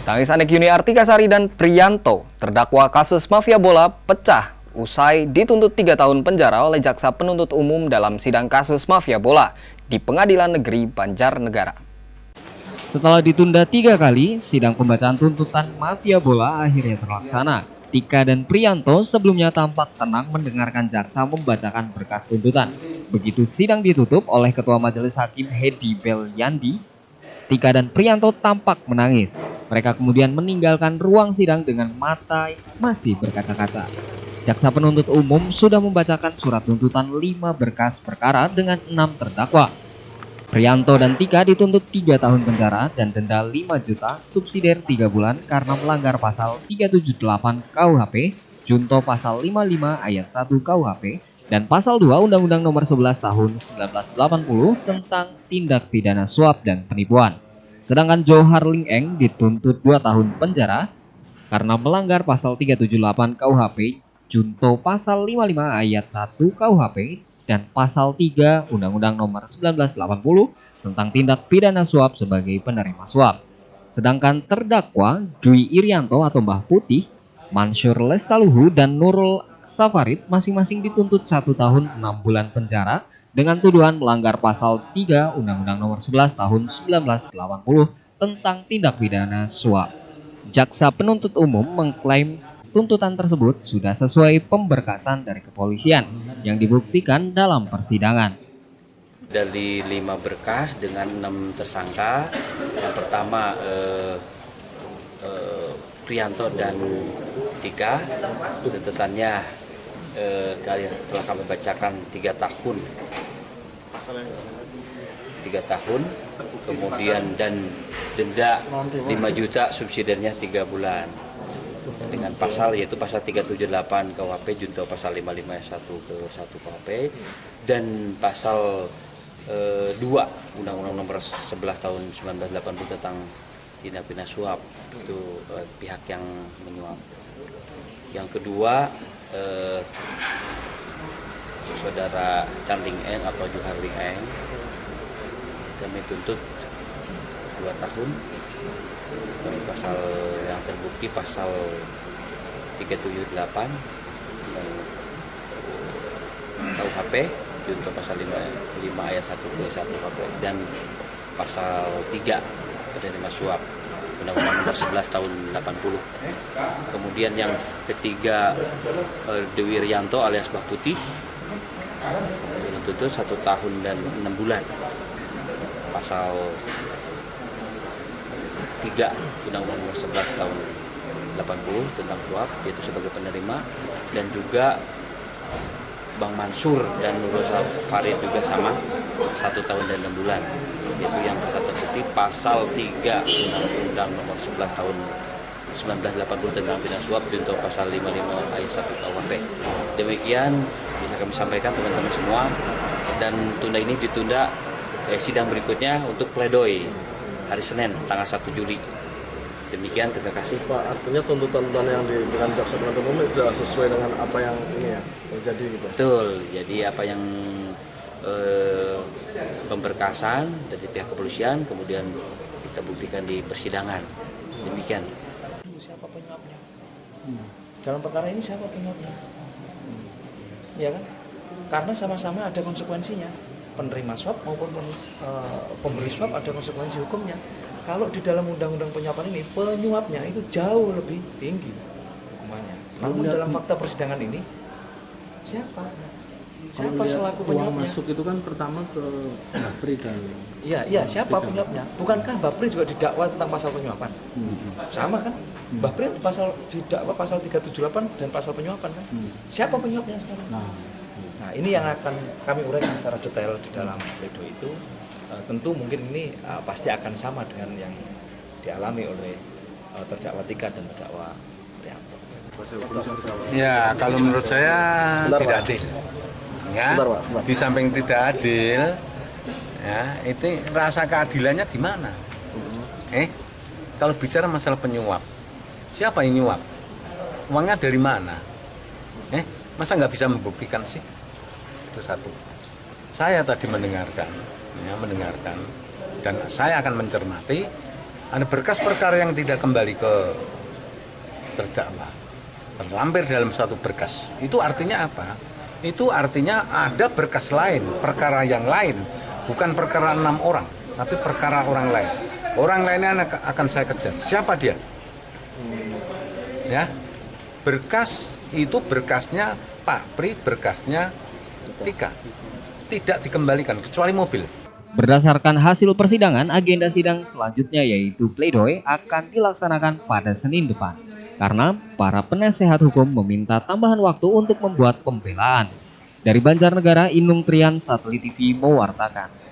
Tangis anak Yuni Artikasari dan Priyanto, terdakwa kasus mafia bola, pecah usai dituntut 3 tahun penjara oleh Jaksa Penuntut Umum dalam sidang kasus mafia bola di Pengadilan Negeri Banjarnegara. Setelah ditunda 3 kali, sidang pembacaan tuntutan mafia bola akhirnya terlaksana. Tika dan Priyanto sebelumnya tampak tenang mendengarkan jaksa membacakan berkas tuntutan. Begitu sidang ditutup oleh Ketua Majelis Hakim Hedi Belyandi, Tika dan Priyanto tampak menangis. Mereka kemudian meninggalkan ruang sidang dengan mata masih berkaca-kaca. Jaksa penuntut umum sudah membacakan surat tuntutan 5 berkas perkara dengan 6 terdakwa. Priyanto dan Tika dituntut 3 tahun penjara dan denda 5 juta subsidiar 3 bulan karena melanggar pasal 378 KUHP, junto pasal 55 ayat 1 KUHP, dan pasal 2 Undang-Undang Nomor 11 Tahun 1980 tentang tindak pidana suap dan penipuan. Sedangkan Johar Ling Eng dituntut 2 tahun penjara karena melanggar pasal 378 KUHP, junto pasal 55 ayat 1 KUHP, dan pasal 3 Undang-Undang Nomor 1980 tentang tindak pidana suap sebagai penerima suap. Sedangkan terdakwa Dwi Irianto atau Mbah Putih, Mansur Lestaluhu, dan Nurul Safarid masing-masing dituntut 1 tahun 6 bulan penjara dengan tuduhan melanggar pasal 3 Undang-Undang Nomor 11 Tahun 1980 tentang tindak pidana suap. Jaksa penuntut umum mengklaim tuntutan tersebut sudah sesuai pemberkasan dari kepolisian yang dibuktikan dalam persidangan. Dari 5 berkas dengan 6 tersangka, yang pertama Priyanto dan Tika, tuntutannya telah kami bacakan 3 tahun, kemudian dan denda 5 juta subsidiarnya 3 bulan. Dengan pasal yaitu pasal 378 KUHP junto pasal 55 ayat 1 ke 1 KUHP dan pasal 2 Undang-Undang Nomor 11 Tahun 1980 tentang tindak pidana suap, itu pihak yang menyuap. Yang kedua saudara Chan Ling Eng atau Johar Ling Eng, kami tuntut 2 tahun. Pasal yang terbukti pasal 378 KUHP junto pasal 5 ayat 1 ke 1 KUHP dan pasal 3 penerima suap Undang-Undang Nomor 11 Tahun 80. Kemudian yang ketiga Dwi Irianto alias Mbah Putih dituntut 1 tahun dan 6 bulan pasal 3 Undang-Undang Nomor 11 Tahun 80 tentang suap yaitu sebagai penerima, dan juga Bang Mansur dan Nurul Safarid juga sama 1 tahun dan 6 bulan, yaitu yang pasal terbukti pasal 3 Undang-Undang Nomor 11 Tahun 1980 tentang pidana suap junto pasal 55 ayat 1 KUHP. Demikian bisa kami sampaikan teman-teman semua, dan tunda ini ditunda sidang berikutnya untuk pledoi hari Senin tanggal 1 Juli. Demikian, terima kasih. Pak, artinya tuntutan yang diberikan jaksa penuntut umum sudah sesuai dengan apa yang ini ya terjadi gitu. Betul. Jadi apa yang pemberkasan dari pihak kepolisian kemudian kita buktikan di persidangan. Demikian. Siapa penyuapnya? Dalam perkara ini siapa penyuapnya? Ya kan? Karena sama-sama ada konsekuensinya. Penerima suap maupun pemberi suap ada konsekuensi hukumnya. Kalau di dalam undang-undang penyuapan ini, penyuapnya itu jauh lebih tinggi hukumannya. Namun dalam fakta persidangan ini, siapa selaku penyuapnya? Masuk itu kan pertama ke Bapri dan... Iya, siapa penyuapnya? Bukankah Bapri juga didakwa tentang pasal penyuapan? Sama kan? Bapri didakwa pasal 378 dan pasal penyuapan kan? Siapa penyuapnya sekarang? Nah, ini yang akan kami uraikan secara detail di dalam pledoi itu. Tentu mungkin ini pasti akan sama dengan yang dialami oleh terdakwa Tika dan terdakwa Priyanto. Ya, kalau menurut saya tidak adil. Ya, di samping tidak adil, ya, itu rasa keadilannya di mana? Kalau bicara masalah penyuap, siapa yang nyuap? Uangnya dari mana? Masa nggak bisa membuktikan sih? Itu satu. Saya tadi mendengarkan dan saya akan mencermati ada berkas perkara yang tidak kembali ke terdakwa, terlampir dalam suatu berkas. Itu artinya apa? Itu artinya ada berkas lain, perkara yang lain, bukan perkara 6 orang, tapi perkara orang lain. Orang lainnya akan saya kejar. Siapa dia? Ya, berkas itu berkasnya Pak Pri, berkasnya Tika, tidak dikembalikan kecuali mobil. Berdasarkan hasil persidangan, agenda sidang selanjutnya yaitu pledoi akan dilaksanakan pada Senin depan. Karena para penasehat hukum meminta tambahan waktu untuk membuat pembelaan. Dari Banjarnegara, Inung Trian, Satelit TV mewartakan.